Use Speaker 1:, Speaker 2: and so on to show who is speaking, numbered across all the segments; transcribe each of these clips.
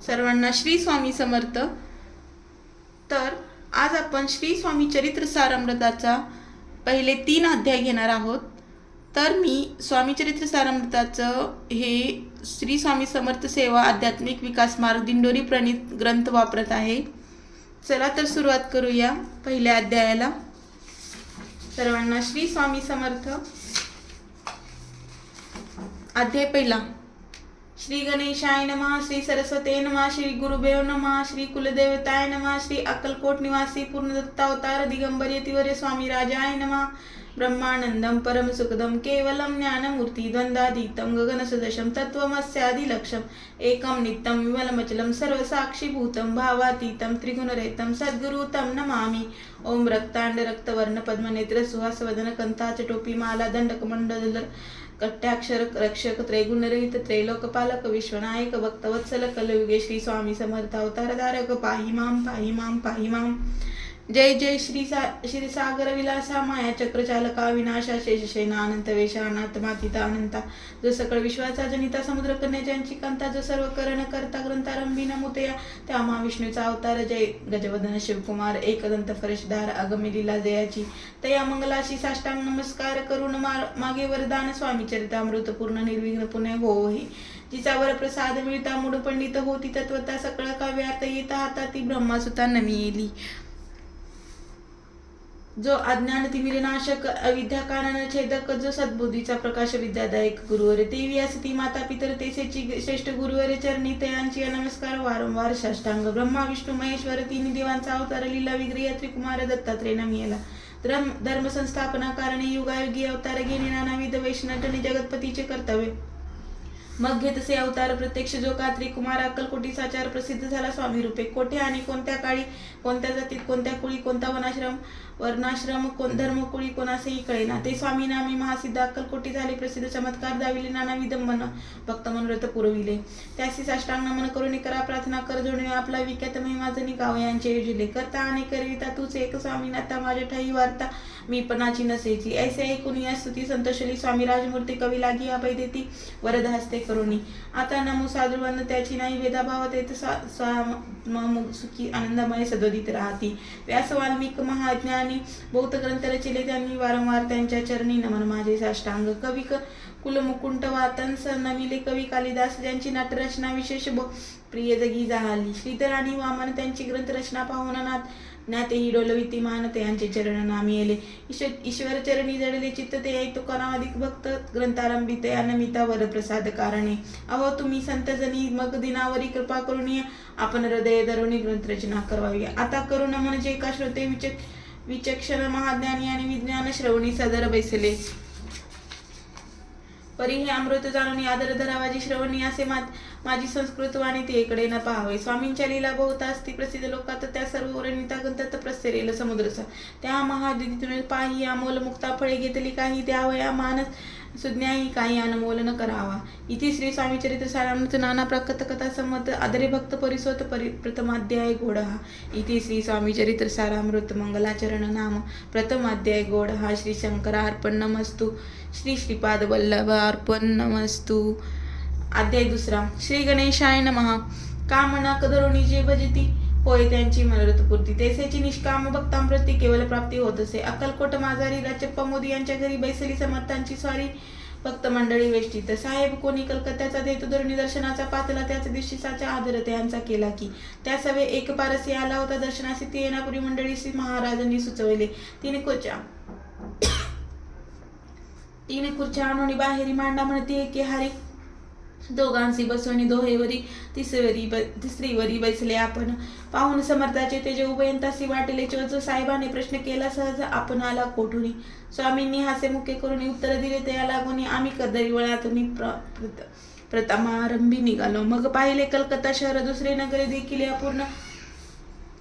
Speaker 1: सर्वांना श्री स्वामी समर्थ. तर आज आपण श्री स्वामी चरित्र सारामृताचा पहिले 3 अध्याय घेणार आहोत. तर मी स्वामी चरित्र सारामृताचं हे श्री स्वामी समर्थ सेवा आध्यात्मिक विकास मार्ग दिंडोरी प्रणीत ग्रंथ वापरत आहे. चला तर सुरुवात करूया पहिल्या अध्यायाला. सर्वांना श्री स्वामी समर्थ. अध्याय पहिला. श्री गणेशाय नमः, श्री सरस्वते नमः, श्री गुरुदेव नमः, श्री कुलदेवताय नमः, श्री अक्कलकोट निवासी पूर्णदत्तावतार दिगंबर यतिवर्य स्वामी राजाय नमः. ब्रह्मानंदम परम सुखदम केवलम ज्ञानमूर्ति द्वंद्वातीतं गगनसदृशं तत्त्वमस्यादिलक्ष्यम् एकं नित्यं विमलमचलं सर्वसाक्षीभूतं भावातीतं त्रिगुणरहितं सद्गुरु तं नमामि. ओम रक्तांड रक्तवर्ण पद्मनेत्र सुहासवदन कंठाच टोपी माला दंडकमंडल कट्टाक्षर रक्षक त्रैगुणरहित त्रैलोकपालक विश्वनायक भक्तवत्सल कलयुगे श्री स्वामी समर्थ अवतारधारक पाहि माम पाहि माम पाहि माम. जय जय श्री सागर विलासा माया चक्रचालका विनाशा शेषशेना अनंत वेशा अनात्मातीता अनंता जो सकळ विश्वाचा जनिता समुद्र कन्याची कांता जो सर्व करण करता ग्रंथारंभी नमुतया त्या महाविष्णूचा अवतार. जय गजवदन शिवकुमार एकदंत फरशधार अगमी लीला जयाची तया मंगलाशी साष्टांग नमस्कार करून मागे वरदान स्वामी चरितामृत पूर्ण निर्विघ्न पुण्य हो हे. जिचा वर प्रसाद मिळता मूढ पंडित होती तत्वता सकळ काव्यात येता हाता ती ब्रह्मासुता नमिली. जो अज्ञान तिमिरनाशक अविद्या कारण छेदक जो सद्बुद्धीचा प्रकाश विद्यादायक गुरुवर देवी असती माता पितर तेसेची श्रेष्ठ गुरुवर चरणी तयांची नमस्कार वारंवार साष्टांग. ब्रह्मा विष्णू महेश्वर तिन्ही देवांचा अवतार लीला विग्रह त्रिकुमार दत्तात्रय नमिला. धर्म संस्थापना कारणे युगायुगी अवतार घेणे नानाविध वैष्णटने जगतपतीचे कर्तव्य मग घेत असे अवतार प्रत्यक्ष जो का त्रिकुमार अक्कलकोटीचा चार प्रसिद्ध झाला स्वामी रूपे. कोठे आणि कोणत्या काळी कोणत्या जातीत कोणत्या कुळी कोणता वर्णाश्रम धर्म कुळी कोणासेही कळेना ते स्वामी नामी महासिद्ध अक्कलकोटी झाले प्रसिद्ध. चमत्कार दाविले नानाविध मन भक्त मनोरथ पुरविले. त्यासी साष्टांग नमन करून करा प्रार्थना कर जोडणे आपला विख्यात महिमा जणी गाव यांचे योजिले. करता आणि करविता तूच एक स्वामीनाथा माझ्या ठाई वार्ता मी पणाची नसेची. ऐसे ऐकून या स्तुती संतोषली स्वामी राजमूर्ती कवी लागी अभय देती वरद हस्ते करुणी. आता नमो साधुवंद त्याची नाही भेदाभाव देत सुखी आनंदमय सदोदित राहती. व्यास वाल्मिक महाज्ञानी बहुत ग्रंथ रचिले त्यांनी वारंवार त्यांच्या चरणी नमन माझे साष्टांग. कवी कुलमुकुंट वातंस नमिले कवी कालिदास ज्यांची नाट्यरचना विशेष प्रिय जगी झाली. श्रीधर आणि वामन त्यांची ग्रंथरचना पाहून ज्ञातेही डोलविती मानते यांचे चरण नामी येले. ईश्वर चरणी जडले चित्त ते तुकाराधिक भक्त ग्रंथारंभी ते अनमिता वर प्रसाद कारणे. अहो तुम्ही संतजनी मग दिनावरी कृपा करून आपण हृदय धरुणी ग्रंथरचना करवावी. आता करून म्हणजे एका श्रोते विचक्षण महाज्ञानी आणि विज्ञान श्रवणी सदर बैसले. परी हे अमृत जाणून आदर धरावाजी श्रवणी असे माझी संस्कृत वाणी ते इकडे न पाहावे. स्वामींच्या लीला बहुत असती प्रसिद्ध लोकात त्या सर्व वर्णिता गंतत प्रसरेल समुद्रसा. त्या महादितीतून पाही अमोल मुक्ता फळे घेतली काही द्यावया मानस सुज्ञाही काही अनमोल न करावा. इथे श्री स्वामी चरित्र सारामृत नाना प्राकृत कथा संमत आदरे भक्त परिसोत प्रथमाध्याय गोड हा. इथे श्री स्वामी चरित्र सारामृत मंगलाचरण नाम प्रथमाध्याय गोड हा. श्री शंकरार्पण नमस्तु. श्री श्रीपाद वल्लभ अर्पण नमस्तु. अध्याय दुसरा. श्री गणेशाय नमः. कामना कधरुणी जे भजती होय त्यांची मनोरथपूर्ती तेसेची निष्काम भक्तांप्रती केवळ प्राप्ती होत असे. अक्कलकोट माझारी राचप्पा मोदी यांच्या घरी बैसली समर्थांची स्वारी भक्त मंडळी वेष्टीत. साहेब कोणी कलकत्त्याचा देतो धरुणी दर्शनाचा पातला त्याच दिवशीचा आदर त्यांचा केला की त्या सवे एक पारसी आला होता दर्शनासी ती येणापुरी मंडळी श्री महाराजांनी सुचवले. तिने खुर्च्या आणून बाहेरी मांडा म्हणते की हरी दोघांशी बसवणी दोहेवरी तिसरीवरी बैसले आपण. पाहून समर्थाचे तेजे उभयंतासी वाटले. जो साहेबाने प्रश्न केला सहज आपण आला कोठुनी. स्वामींनी हासे मुखे करून उत्तर दिले त्या लागून आम्ही कदरी वळातून प्रथमारंभी निघालो. मग पाहिले कलकत्ता शहर दुसरे नगरे देखील अपूर्ण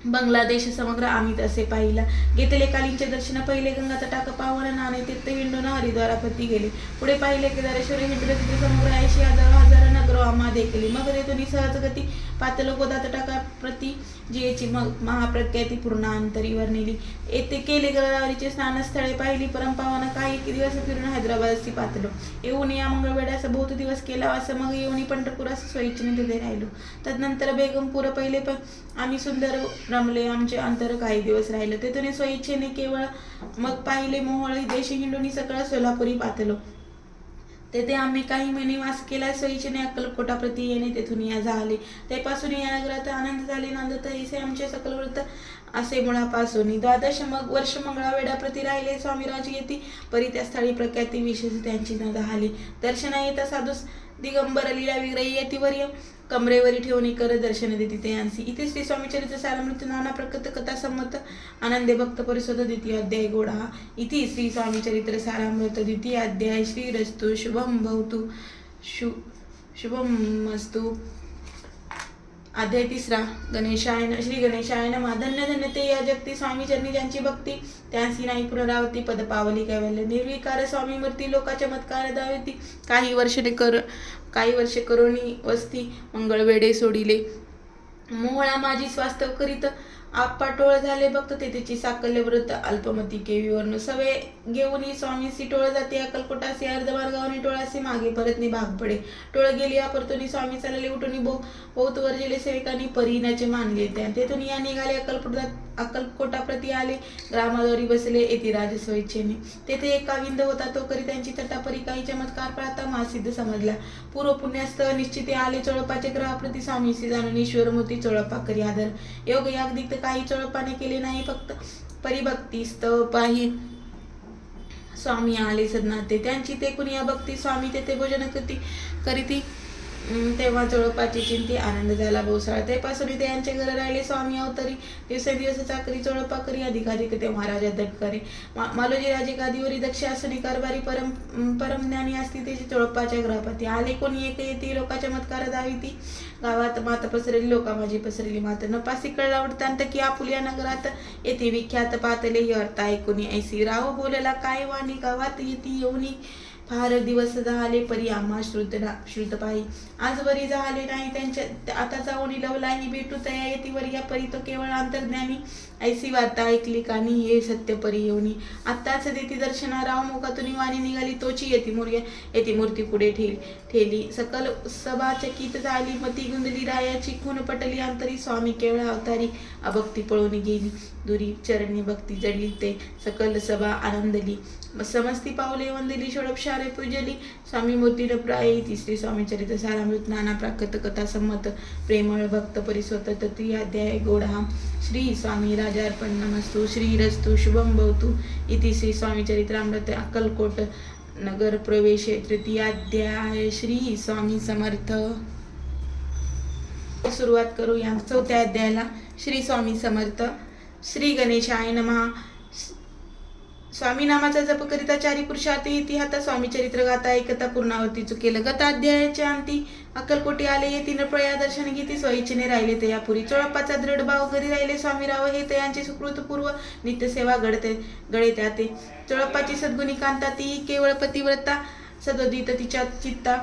Speaker 1: बांगलादेश समग्र आम्ही तसे पाहिला. घेतले कालींचे दर्शन पहिले गंगा तटाक पावन नाणे तीर्थ हिंडून हरिद्वारापती गेले. पुढे पाहिले केदारेश्वर हिंडले तिथे समग्र 80,000 नगर आम्हा देखली. मग तेथून सहज गती पातळ गोदात टाका प्रति जियेची महाप्रख्याती पूर्ण अंतरीवर नेली. येथे केले गोदावरीचे स्नानस्थळे पाहिली. परमपावन काही दिवस फिरून हैदराबाद असती पातलो. येऊन या मंगळवेढ्यास बहुत दिवस केला. असं मग येऊन पंढरपुरास स्वइच्छेने तिथे राहिलो. तदनंतर बेगमपूर पहिले पण आम्ही सुंदर रमले. आमचे अंतर काही दिवस राहिलं. तेथून स्वइच्छेने केवळ मग पाहिले मोहोळी देश हिंडून सकळ सोलापुरी पातलो. तेथे आम्ही काही महिने वास केला. स्वइच्छेने अक्कलकोटा प्रति येणे तेथून या झाले. त्यापासून या नगरात आनंद झाले. नांदत ऐसे आमचे सकल व्रत असे मुळापासून. द्वादश मग वर्ष मंगळावेढा प्रति राहिले. स्वामीराज येती परी त्या स्थळी प्रख्याती विशेष त्यांची न झाली. दर्शना येता साधू दिगंबर लीला विग्रही येतीवर्य कमरेवरी ठेवून कर दर्शन देती ते यांसी. इथे श्री स्वामी चरित्र सारामृत नाना प्रकट कथा संमत आनंदे भक्त परिषद द्वितीय अध्याय गोडा. इथे श्री स्वामी चरित्र सारामृत द्वितीय अध्याय. श्रीरस्तु शुभम भवतु शुभमस्तु. अध्याय तिसरा. गणेशायन. श्री गणेशायन नमः. धन्य धन्य ते या जगती स्वामी चरणी ज्यांची भक्ती त्यांसी नाही पुनरावृत्ती पद पावली कैवल्य. निर्विकार स्वामी मूर्ती लोका चमत्कार दाविती. काही वर्षे करोनी वस्ती मंगळवेढे सोडिले. मोहळा माझी स्वास्तव करीत आपाटोळ झाले. भक्त तेथेची साकल्य व्रत अल्पमती केवीवर्ण सवे घेऊन स्वामींशी टोळ जाते. अक्कलकोटासी अर्धमार्गावनी टोळासी मागे परतनी भाग पडे. टोळ गेली परतुनी स्वामी चालले उठून बहुत वर्जिले सेवकांनी परीनाचे मानले. त्या तेथून या निघाले अक्कलकोटा प्रति आले. ग्रामाद्वारी बसले येथे राज स्वइच्छेने. तेथे एक काविंद होता. तो करी त्यांची तटापरी काही चमत्कार पाहता महासिद्ध समजला. पूर्व पुण्यास्त निश्चिते आले. चोळपाचे ग्रहाप्रती स्वामीशी जाणून ईश्वरमूर्ती चोळपा करी आदर. योग यागदिक काही चोळपाने केले नाही. फक्त परिभक्ती स्तव पाही स्वामी आले सदनाते. त्यांची ते कुणी भक्ती स्वामी तेथे भोजन करीती. तेव्हा चोळपाची चिंती आनंद झाला बहुसाळ. त्यापासून ते यांचे घर राहिले. स्वामी अवतरी दिवसेंदिवस चाकरी चोळपा करी अधिकाधिक ते महाराजा दटकरे. मालोजी राजे गादीवरी दक्ष आसनी कारभारी परमज्ञानी असती त्याची चोळपाच्या ग्रहपती. आले कोणी एक येती लोका चमत्कार दाविती. गावात मात पसरली लोका माझी पसरली मात. नपासी कळला वृत्तांत की आपुल्या नगरात येथे विख्यात पातले ही अर्थ ऐकुनी ऐसी. राव बोलला काय वाणी गावात येती येऊनी. फार दिवस झाले परी आम्हा श्रुत पाही. आजवरी झाले नाही त्यांच्या आता जाऊन लवलाही भेटू तया येतीवर या परी तो केवळ अंतर्ज्ञानी. ऐसी वार्ता ऐकली कानी हे सत्य परी येऊनी. आत्ताच देती दर्शना राव मुखातून वाणी निघाली. तोची येती मूर्ती पुढे ठेली. सकल सभा चकित झाली. मती गुंदली रायाची खून पटली अंतरी. स्वामी केवळ अवतारी अभक्ती पळून गेली. दुरी चरणी भक्ती जडली ते सकल सभा आनंदली. समस्ती पावले वंदली षोडपशारे पूजली. स्वामी मूर्तीनं प्राय तिसरी स्वामी चरित्र सारामृत नाना प्राकृत कथा संमत प्रेमळ भक्त परिस्वत तृतीय अध्याय गोडा. श्री स्वामी राजार्पण नमस्तु. श्रीरस्तु शुभम भवतु. इति श्री स्वामी चरित्रामृत अक्कलकोट नगर प्रवेश तृतीय अध्याय. श्री स्वामी समर्थ. सुरुवात करू या चौथ्या अध्यायाला. श्री स्वामी समर्थ. श्री गणेशाय नमः. स्वामी नामाचा जप करिता चारी पुरुषार्थी येती हाता. स्वामी चरित्र गाता ऐकता पूर्णावती चुकेल. गता अध्यायाच्या अंती अक्कलकोटी आले. येती प्रया दर्शन घेती. स्वइच्छेने राहिले ते यापुरी. चोळपाचा दृढ भाव घरी राहिले. स्वामीराव हे तयांचे सुकृत पूर्व नित्यसेवा गळे त्याते. चोळपाची सद्गुणी कांता ती केवळ पतिव्रता सदोदित तिच्या चित्ता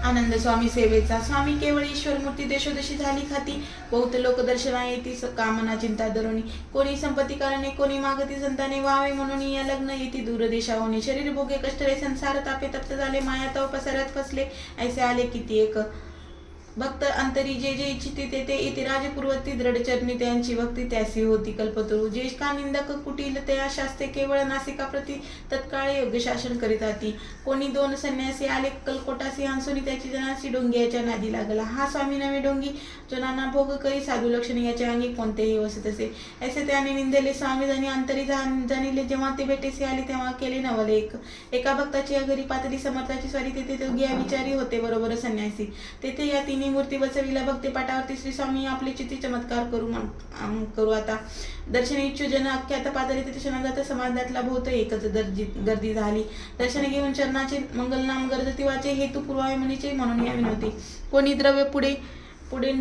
Speaker 1: आनंद स्वामी सेवेचा. स्वामी केवळ ईश्वर मूर्ती देशोदेशी झाली खाती. बहुत लोक दर्शना येती कामना चिंता धरुणी. कोणी संपत्ती कारणे कोणी मागती संताने व्हावे म्हणून या लग्न येती दूरदेशावणी. शरीर भोगे कष्टले संसार तापे तप्त झाले. माया तव पसारात फसले ऐसे आले किती एक. भक्त अंतरी जे जे इच्छिते ते ते इति राजपूर्वती दृढचरणी त्यांची भक्ती त्यासी होती कल्पतरू. जे का निंदक कुटील त्या शास्त्रे केवळ नासिका प्रती तत्काळ योग्य शासन करीताती. कोणी दोन संन्यासी आले कलकोटासी हंसुनी त्याची जनासी डोंगियाच्या नादी लागला. हा स्वामी नवे डोंगी जो नाना भोग करी साधू लक्षण याच्या अंगी कोणतेही वसत असे. ऐसे त्याने निंदले स्वामी जणी अंतरी जाणिले. जेव्हा ते भेटेसी आले तेव्हा केले नवले एका भक्ताची अघरी पातळी समर्थाची स्वारी. तेथे दोघिया विचारी होते बरोबर संन्यासी. तेथे या तिन्ही मूर्ती बसविला. भक्ती पाठावरती श्री स्वामी आपले चित्ती चमत्कार करू आता. दर्शन इच्छु जन अख्यात पातळी तिथे क्षणा जाता. समाजातला बहुत एकच गर्दी झाली. दर्शन घेऊन चरणाचे मंगलनाम गरजती वाचे. हेतू पुरवावे म्हणीचे म्हणून या विनवती. कोणी द्रव्य पुढे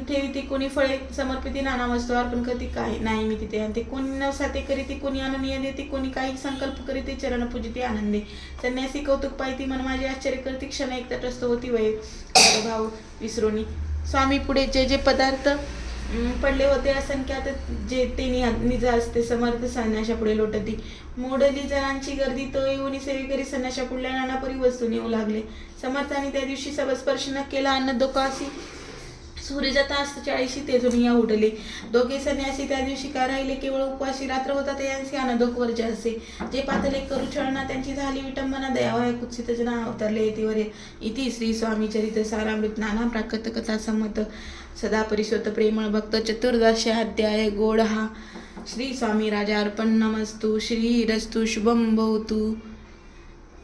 Speaker 1: ठेविती. कोणी फळे समर्पिती. नाना वस्तू अर्पण करती. काही नाही मी तिथे आणते. कोणी नवसाते करीती. कोणी अनुनय देते. कोणी काही संकल्प करीते. चरण पूजिते आनंदे. संन्यासी कौतुक पाहिती. मन माझे आश्चर्य करती. क्षण एक तटस्थ होती वय भाव विसरोनी. स्वामी पुढे जे जे पदार्थ पडले होते असंख्यात जे ते निजास ते समर्थ संन्याशा पुढे लोटती. मोडली जणांची गर्दी तो येऊन सेवेकरी संन्याशा पुढल्या नानापरी वस्तू नेऊ लागले. समर्थांनी त्या दिवशी स्पर्श न केला अन्न दोकासी सूर्य जाता असत 40 तेजून या उठले. दोघे संन्यासी त्या दिवशी का राहिले केवळ उपवासी. रात्र होता ते यांचे अनदोक वर्ज असे. जे पातले करू छळना त्यांची झाली विटंबना. दयावया कुत्सित जना अवतरले येतीवर. इति श्री स्वामी चरित्र सारामृत नाना प्राकृत कथा संमत सदा परिशोत प्रेमळ भक्त चतुर्दशाध्याय गोड हा. श्री स्वामी राजा अर्पण नमस्तु. श्री रस्तु शुभम भवतु.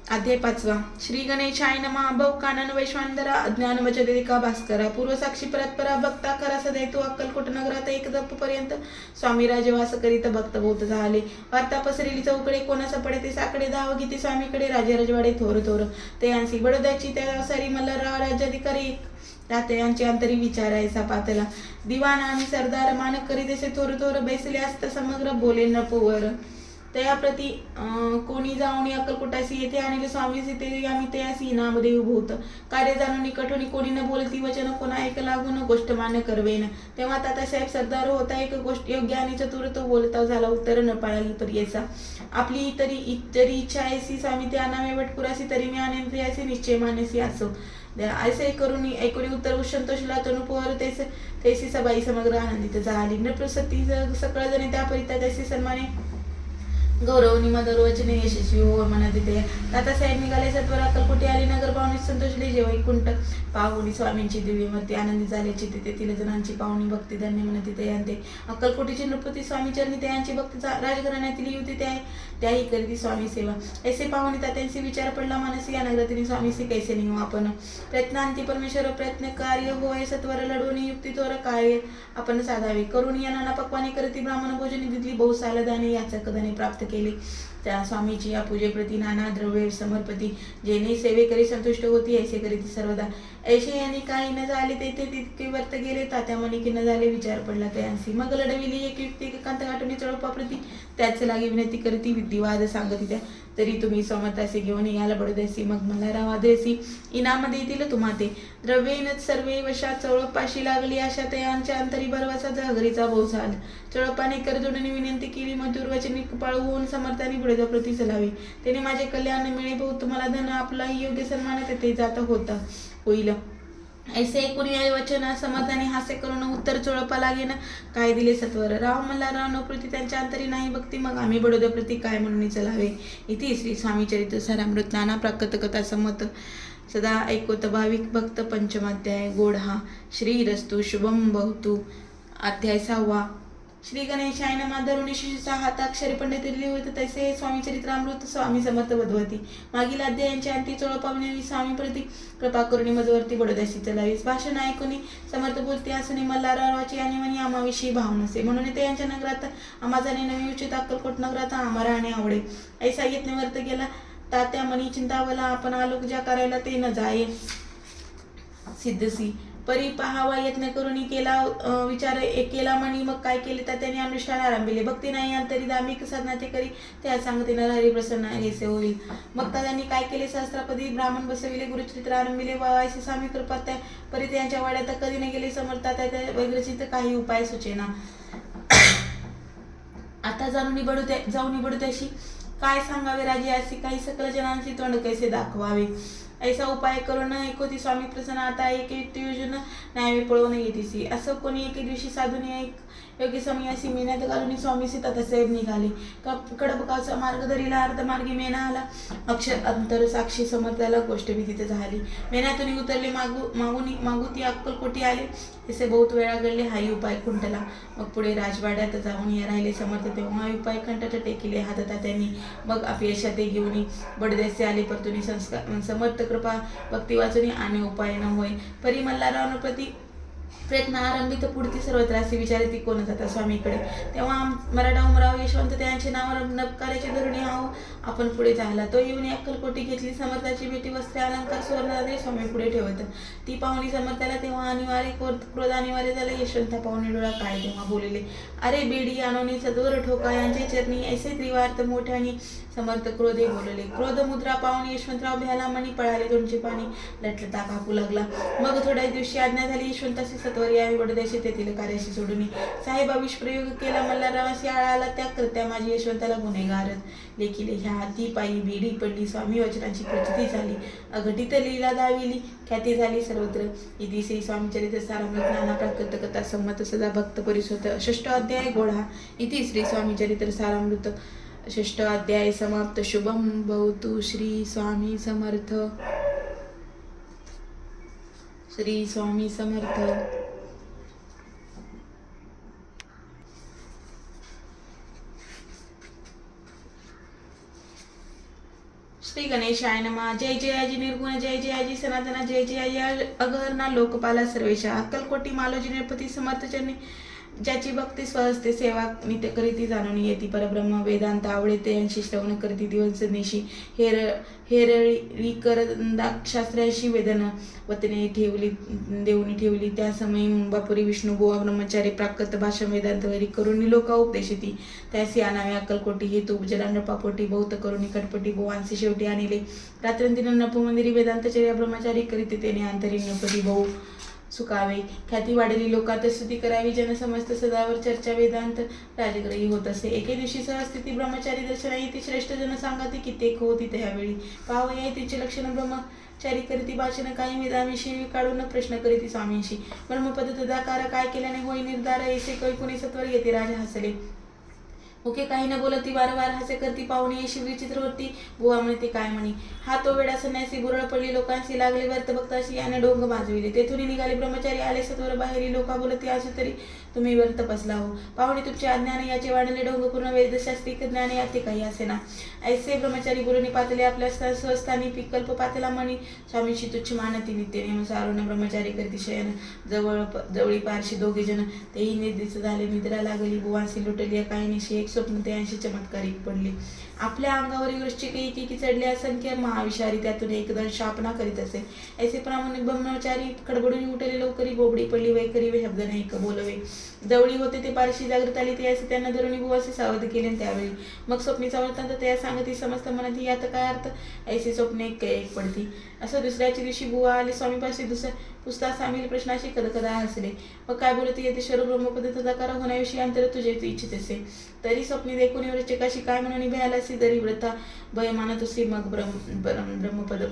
Speaker 1: अध्याय 5. श्री गणेशाय नमः. भव कानन वैश्वानंदरा अज्ञान वचदिका भास्करा. पूर्वसाक्षी परत्परा भक्ता करा सदैतो अक्कलकोट नगरात एक जप पर्यंत स्वामी राजे वास करीत भक्त बहुत झाले. वार्ता पसरेली चौकडे कोणास पडे ते साकडे. धाव गीती स्वामीकडे राजे रजवाडे थोर थोर. ते यांसी बडोद्याची त्या सारी मल्हारराव राज्याधिकारी राहते यांचे अंतरी विचारायचा पातला. दिवाण आणि सरदार मान करीत असे थोर थोर बैसले असता समग्र बोले नपोवर. तयाप्रती कोणी जाऊन अक्कलकोटासी येथे आणले स्वामी ते आम्ही तयासी नामदेव भूत. कार्य जाणून कठोनी कोणी न बोलती वचन कोणा ऐक लागून गोष्ट मान्य करवेन. तेव्हा तातासाहेब सरदार होता एक गोष्ट योग्य आणि चतुर तो बोलता झाला उत्तर न पाळली पर्यायचा. आपली जरी इच्छा ऐसी स्वामी त्या नामे वटपुरासी तरी मी आणेन तयासी निश्चय मानसी असो. ऐसे करून ऐकून उत्तर संतोषला तनुपोवर तेसी सबाई समग्र आनंदित झाली. नृप्रसती सकळ जणे त्या परिता त्याचे सन्माने गौरवनी मदर वचने यशस्वी हो म्हणत येते. तातासाहेब निघाले सत्वर अक्कलकोटी आली. नगर पाहुणी संतोषले जे वैकुंठ पाहुणी स्वामींची दिव्यमूर्ती आनंदी झाल्याची तेथील जणांची पाहुणी भक्ती धन्य म्हणत येते यांते. अक्कलकोटीची नृपती स्वामी चरणी त्यांची भक्ती राजघराण्यातील युवती त्याही करीती स्वामी सेवा. ऐसे पाहुणी तात्यांशी विचार पडला मानसी या नगरातील स्वामीसी कैसे निघू आपण. प्रयत्नांती परमेश्वर प्रयत्न कार्य होय सत्वर लढवून युक्ती तोर कार्य आपण साधावे. करून या नाना पक्वाने करती ब्राह्मण भोजनी दिली बहुसाल दाने याचा कदाने प्राप्त केले. त्या स्वामीची या पूजेप्रती नाना द्रव्य समर्पती. जेणे सेवेकरी संतुष्ट होती ऐसे करीती सर्वदा. ऐसे यांनी काही न झाले तेथे तितके वर्त गेले. तात्या मनी की न झाले विचार पडला त्यांसी. मग लढविली एक युक्ती कांत गाठवणी चळपाप्रती. त्याच लागी विनंती करती विधिवाद सांगती त्या. तरी तुम्ही समर्थासे घेऊन याला बडोद्यासी मग मला रावादेसी इनाम देतील तुम्हा ते. द्रव्येन सर्वे वशा चळपाशी लागली अशा त्यांच्या अंतरी भरवसा जहगरीचा भोवसाल. चळपाने करजोडून विनंती केली मधुर वचनी कपाळ होऊन समर्थाने बडोद्या प्रती चलावी. त्याने माझे कल्याण मिळे भाऊ तुम्हाला धन आपलाही योग्य सन्मान तेथे जात होता होईल. ऐसे ऐकून या वचन समर्थाने हास्य करून उत्तर चोळपा लागेन. काय दिले सत्वर. राव मल्हारराव नोकृती त्यांच्या अंतरी नाही भक्ती मग आम्ही बडोद्या प्रती काय म्हणून चलावे. इति श्री स्वामी चरित्र सारामृत नाना प्राकृत कथा संमत सदा ऐकोत भाविक भक्त. पंचमाध्याय गोड हा. श्री रस्तु शुभम भवतु. अध्याय 6. श्री गणेशाय नमः. धरुणीशीचा हाताक्षरी पंडित लिहिले होते तैसे स्वामी चरित्रामृत स्वामी समर्थ वधवती. मागील अध्यायांची अंती चोळपावणी स्वामी प्रती कृपा करुणी मजवरती बडोद्याशी चलावीस. भाषण ऐकून समर्थ बोलते असणे मल्हाररावाची आणि म्हणी आम्हाविषयी भाव नसे म्हणून ते यांच्या नगरात आम्हा जाणे नवी उचित अक्कलकोट नगरात आम्हा राहणे आवडे. ऐसा यत्न वर्त गेला. तात्या म्हणी चिंतावला आपण आलोक ज्या करायला ते न जाये सिद्धसी. परी पहावा यत्न करून केला विचार केला म्हणी मग काय केले तर त्याने अनुष्ठान आरंभिले. भक्ती नाही अंतरी धार्मिक साधना ते करी त्या सांगते नरहरी प्रसन्न ऐसे होईल. मग त्यांनी काय केले सहस्त्रपदी ब्राह्मण बसविले गुरुचरित्र आरंभिले. वायसी स्वामी कृपा त्या परी त्यांच्या वाड्यात कधी न गेले समर्था त्या वैग्रचित काही उपाय सुचेना. आता जाऊन बडोद्याशी काय सांगावे राजे असे काही सकल जनांची तोंड कैसे दाखवावे. ऐसा उपाय करून ऐकोती स्वामी प्रसन्न. आता एक युक्ती योजना न्यावे पळवून येतीसी. असं कोणी एके दिवशी साधून योग्य समयासी मेहनत घालून स्वामीसी तातासाहेब निघाले. कडबकाचा मार्ग धरीला अर्धमार्गी मेना आला. अक्षर अंतर साक्षी समर्थाला गोष्ट विदित झाली. मेनातून उतरले मागुती अक्कलकोटी आले. तसे बहुत वेळा घडले हाही उपाय खुंटला. मग पुढे राजवाड्यात जाऊन राहिले समर्थ तेव्हा उपाय कंठट टेकिले हातात त्यांनी. मग अपयशात घेऊन बडोद्याचे आले परतुनी संस्कार समर्थ कृपा भक्ती वाचुनी आणि उपाय न होय. परी मल्हारराव प्रती प्रयत्न आरंभित पुढती सर्वत्र असे विचारे ती कोण जातात स्वामीकडे. तेव्हा मराठा उमराव यशवंत त्यांचे नाव नपकाराचे धरुणी आहो आपण पुढे झाला. तो येऊन अक्कलकोटी घेतली. समर्थाची भेटी वस्त्रे अलंकार सुवर्णदादे स्वामी पुढे ठेवत. ती पाहुणी समर्थाला तेव्हा अनिवार्य क्रोध अनिवार्य झाला. यशवंत पाहुणी डोळा काय तेव्हा बोलले अरे बेडी आणोनी सदवर ठोका यांच्या चरणी ऐसे त्रिवार्थ मोठ्याने समर्थ क्रोधे बोलले. क्रोध मुद्रा पाहून यशवंतराव भ्याला मणी पळाले. दोनचे पाणी लटलता कापू लागला. मग थोड्या दिवशी आज्ञा झाली. यशवंतास असे सत्वरी आम्ही वडदेशी तेथील कार्याशी सोडून साहेबा विषप्रयोग केला मल्हाररावाशी आळाला त्या करत्या माझी यशवंताला गुन्हेगारच लेखिले ह्या हाती पायी बेडी पडली स्वामी वचनांची प्रचिती झाली अघटित लीला दाविली ख्याती झाली सर्वत्र इति श्री स्वामी चरित्र सारामृत नाना प्राकृत कथा संमत सदा भक्त परिसोत षष्ठ अध्याय गोढा इति श्री स्वामी चरित्र सारामृत षष्ठ अध्याय समाप्त शुभम भवतु श्री स्वामी समर्थ श्री स्वामी समर्थ श्री गणेशाय नमः जय जयाजी निर्गुण जय जयाजी सनातना जय जयाजी अगहरणा लोकपाला सर्वेशा अक्कलकोटी मालोजी नरपती समर्थ चरणी ज्याची भक्ती स्वहस्ते सेवा नित्य करीती जाणून येती परब्रह्म वेदांत आवडते यांशी श्रवण करती दिवस निशी हेरळी शास्त्राशी वेदन वतने ठेवली देऊनी ठेवली त्या समयी बापुरी विष्णू गोवा ब्रह्मचारी प्राकृत भाषा वेदांत वैरी करुणी लोका उपदेशिती त्यासी आणावे अक्कलकोटी हेतू जलांडपापोटी बहुत करुणी कटपटी बोवांसी शेवटी आणले रात्रंदिन नपुमंदिरी वेदांतचर्या ब्रह्मचारी करीते तेने अंतरी नपती बहु सुकावे ख्याती वाढली लोकात स्तुती करावी जनसमस्त सदावर चर्चा वेदांत राजग्रही होत असे एके दिवशी सहस्थिती ब्रह्मचारी दर्शना येथे श्रेष्ठ जन सांगती कित्येक होती त्यावेळी पावया तिचे लक्षण ब्रह्मचारी करीती भाषण काही वेदाविषयी काढून प्रश्न करीती स्वामींशी ब्रह्मपद तदाकार काय केल्याने होई निर्धार ऐसे कैकुणी सत्वर येते राजा हसले ओके काही न बोलती वारंवार हास्य करती पाहुणे येशी विचित्रवरती बुवा म्हणते काय म्हणी हा तो वेळा संन्यासी बुरळ पडली लोकांशी लागले व्यर्थ भक्ताशी याने डोंग माजविले तेथून निघाले ब्रह्मचारी आले सत्वर बाहेरी लोका बोलती असे तरी तुम्ही व्यर्थ बसला हो पाहुणे तुमचे अज्ञान याचे वाढले डोंग पूर्ण वेदशास्त्रिक ज्ञान याते काही असे ना ऐसे ब्रह्मचारी बोलणी पातले आपल्या स्वस्थानी विकल्प पातला म्हणी स्वामींशी तुच्छ मानती नित्य नेम सारून ब्रह्मचारी करती शयन जवळी पारशी दोघे जण तेही निर्दिष्ट झाले निद्रा लागली बुवांशी लुटली काही निशी एक स्वप्न त्यांशी चमत्कारिक पडली आपल्या अंगावरील वृश्चिक एकेकी चढले असंख्य महाविषारी त्यातून एकदम शापना करीत असे ऐसे प्रामाणिक ब्रह्मचारी खडबडून उठले लवकरी बोबडी पडली वैखरी वे शब्द नाही बोलवे जवळी होते ते पारशी जागृत आली ते असे त्यांना धरुणी बुवासे सावध केले त्यावेळी मग स्वप्नीचा वृत्तांत त्या सांगती समस्त म्हणत यात काय अर्थ ऐसे स्वप्ने एक पडती असं दुसऱ्याच्या दिवशी बुवा आले स्वामीपाशी दुसऱ्या पुस्तकात सामील प्रश्नाशी कदकदा हसले मग काय बोलते येते सर्व ब्रह्मपद तदाकार होण्याविषयी अंतर तुझे इच्छित असे तरी स्वप्नी देखून वृश्चिकाशी काय म्हणून भयाला दरी व्रता भय मानत असे मग ब्रह्मपद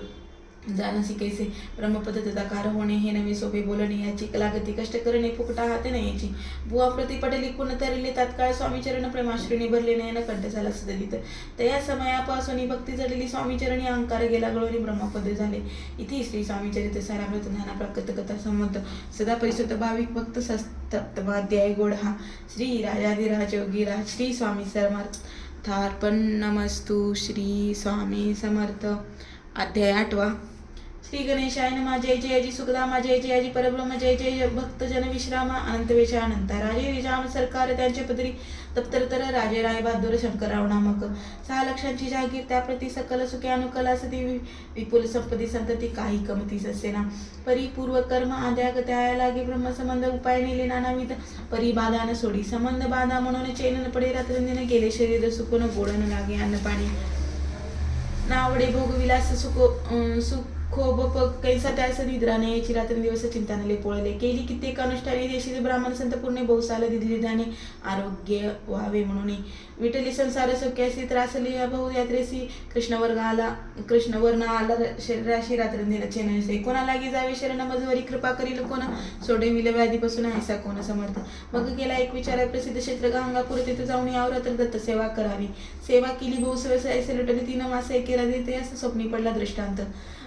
Speaker 1: जाणसी कैसे ब्रह्मपद तदाकार होणे हे नवे सोपे बोलणे याची कलागती कष्ट करणे फुकटा हाते नाही याची बुवा प्रति पटली कुण तरिले तात्काळ स्वामी चरण प्रेमाश्रीने भरले नयन कंठ झाला सदलित त्या समयापासून भक्ती जडली स्वामी चरणी अहंकार गेला गळोनी ब्रह्मपद झाले इथे श्री स्वामी चरित्र सारामृत नाना प्राकृत कथा संमत सदा परिसुत भाविक भक्त सप्तमाध्याय गोढा श्री राजाधिराज योगीराज श्री स्वामी समर्थार्पण नमस्तु श्री स्वामी समर्थ अध्याय 8 श्री गणेशाय नमः जय जयाजी सुखदामा जय जयाजी परब्रह्म जय जय भक्तजन विश्रामा अनंत वेशा अनंता राजे रिजाम सरकार त्यांच्या पदरी दप्तरतर राजे राय बहादूर शंकरराव नामक 6 लक्षांची जागीर त्याप्रती सकल सुखे अनुकल असती विपुल संपत्ती संतती काही कमतीस असे ना परिपूर्व कर्म आद्याग त्या लागे ब्रह्मसंबंध उपाय नेले नानाविध परिबाधा न सोडी संबंध बाधा म्हणून चैन न पडे रात्रंदिन गेले शरीर सुखोन गोडन लागे अन्न पाणी नावडे भोगविलास सुखोप कैसा त्यास निद्रा नाही याची रात्रंदिवस चिंतानले पोळले केली कित्येक अनुष्ठाने देशी ब्राह्मण संत पूर्ण बहुसाल दिली त्याने आरोग्य व्हावे म्हणून विठली संसार सौख्यासी त्रासली बहु यात्रेसी कृष्णवर्ण आला शरीराशी रात्रंदिन चेनसे कोणा लागी जावे शरण मजवरी कृपा करील कोण सोडे विल व्याधीपासून ऐसा कोण समर्थ मग गेला एक विचार प्रसिद्ध क्षेत्र गंगापूर तिथे जाऊन यावर तर दत्त सेवा करावी सेवा केली बहुसवस ऐसे लुटले 3 मासे एकेरा देते असं स्वप्नी पडला दृष्टांत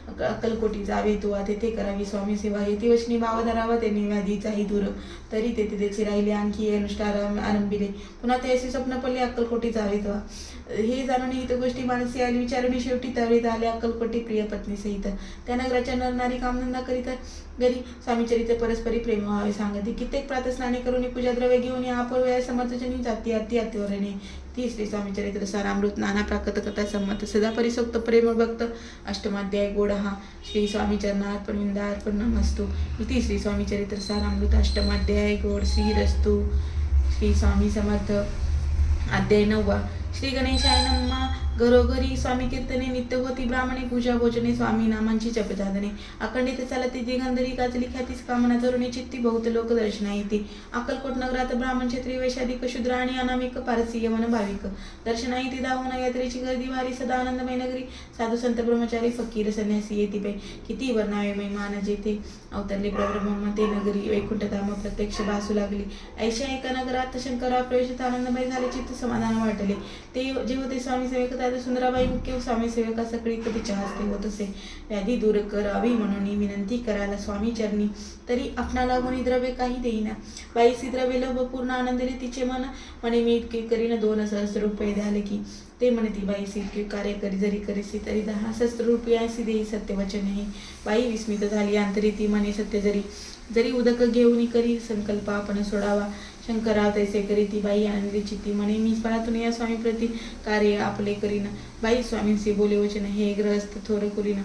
Speaker 1: अक्कलकोटी जावे तू तेथे करावी स्वामी सेवा येथे वचनी भाव धरावा ते व्याधीचाही दूर तरी तेथे त्याचे राहिले आणखी अनुष्ठान आरंभिले पुन्हा त्याचे स्वप्न पडले अक्कलकोटी जावे तेव्हा हे जाणून हित गोष्टी मानसी आली विचारणी शेवटी त्यावेळी आले अक्कलकोटी प्रिय पत्नी सहित त्या नगराच्या नरनारी कामधंदा करीत घरी स्वामीचरित्र परस्परी प्रेम व्हावे सांगते कित्येक प्रातस्नाने करून पूजा द्रव्य घेऊन या अपरवया समर्थजनी जाती अतिवरणे ती श्री स्वामीचरित्र सारामृत नाना प्राकृत कथा संमत सदा परिसोक्त प्रेम भक्त अष्टमाध्याय गोडहा श्री स्वामी चरणार्पण विंदार्पण नमस्तु इति श्री स्वामीचरित्र सारामृत अष्टमाध्याय गोड श्री स्वामी समर्थ अध्याय 9 श्री गणेशाय नमः घरोघरी स्वामी कीर्तने नित्य होती ब्राह्मणे पूजा भोजने स्वामी नामांची जपदादने अखंडित चालती दिगंधरी गाजली ख्यातीस कामना धरुणी चित्ती बहुत लोक दर्शना येते अक्कलकोट नगरात ब्राह्मण क्षत्रिय वैशाधिक शूद्र आणि अनामिक पारसी यवन भाविक दर्शना येते दावना यात्रेची गर्दी वारी सदा आनंदमय नगरी साधू संत ब्रह्मचारी फकीर संन्यासी येते बाई किती वर्णावे मान जेथे अवतरले प्रब्रह्म ते नगरी वैकुंठधाम प्रत्यक्ष भासू लागली ऐशा एका नगरात शंकरा प्रवेशात आनंदमय झाले चित्त समाधान वाटले ते जे होते स्वामी सेवक त्यात सुंदराबाई मुख्य स्वामी सेवका सगळी कधीच्या हस्ते होत असे व्याधी दूर करावी म्हणून विनंती करायला स्वामी चरणी तरी आपणा लागून द्रव्य काही देईना बाईसी द्रव्य लोभ पूर्ण आनंदले तिचे मन म्हणे मी इतके करीन 2,000 रुपये द्याले की ते म्हणे ती बाई इतके कार्य करी जरी करीसी तरी 10,000 रुपयासी देई सत्यवचन हे बाई विस्मित झाली अंतरी ती म्हणे सत्य जरी जरी उदक घेऊन करी संकल्प आपण सोडावा शंकरराव तैसे करी ती बाई आनंदी चित्ती म्हणे मी फळातून या स्वामी प्रति कार्य आपले करीन बाई स्वामींशी बोले वचन हे ग्रहस्थ थोर करीन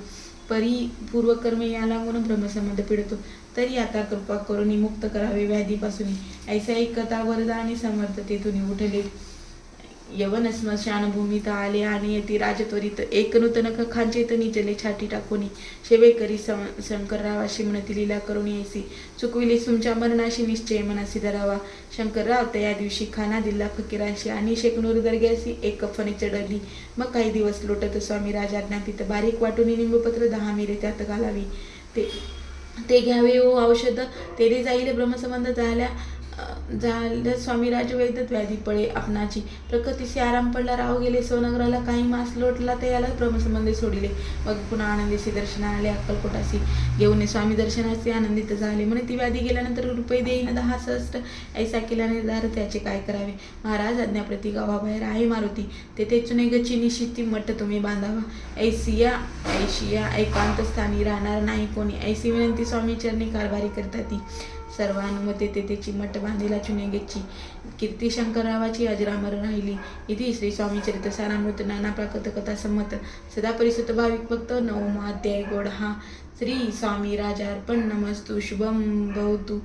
Speaker 1: परी पूर्वकर्म या लागून ब्रह्मसंबंध पिडतो तरी आता कृपा करून मुक्त करावे व्याधीपासून ऐसा एक कथा वरदानी समर्थतेतून उठले यवन स्मशान भूमीत आले आणि येथे राजत्वरित एक नूतन खांचेत निचले छाटी टाकून शेवे करी शंकररावाशी म्हणती लीला करून यायची चुकविली तुमच्या मरणाशी निश्चय मनासी धरावा शंकरराव त्या दिवशी खाना दिला फकीरांशी आणि शेकनूर दर्ग्याशी एक कफनी चढली मग काही दिवस लोटत स्वामी राजाज्ञातीत बारीक वाटून निंबपत्र 10 मिरे त्यात घालावी ते घ्यावे ओ औषध तेरे जाईल ब्रह्मसंबंध झालं स्वामी राजवैद्यत व्याधी पळे आपणाची प्रकृतीशी आराम पडला राव गेले सोनगराला काही मास लोटला ते याला ब्रह्मसंबंधी सोडिले मग पुन्हा आनंदीशी दर्शन आले अक्कलकोटाशी घेऊन स्वामी दर्शनाचे आनंदित झाले म्हणे ती व्याधी गेल्यानंतर रुपये देईन 10,000 ऐसा केला निर्धार त्याचे काय करावे महाराज आज्ञाप्रती गावाबाहेर आहे मारुती तेथे चुने गच्ची निश्चिती मठ तुम्ही बांधावा ऐशिया एकांत स्थानी राहणार नाही कोणी ऐसी विनंती स्वामी चरणी कारभारी करतात ती सर्वानुमते तेथेची मठ बांधीला चुनेगेची कीर्ती शंकररावाची अजरामर राहिली इथे श्री स्वामी चरित सारामृत नाना प्राकृत कथा संमत सदा परिसुत भाविक भक्त 9वा अध्याय गोड हा श्री स्वामी राजार्पण नमस्तु शुभम भवतु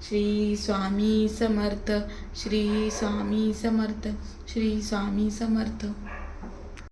Speaker 1: श्री स्वामी समर्थ श्री स्वामी समर्थ श्री स्वामी समर्थ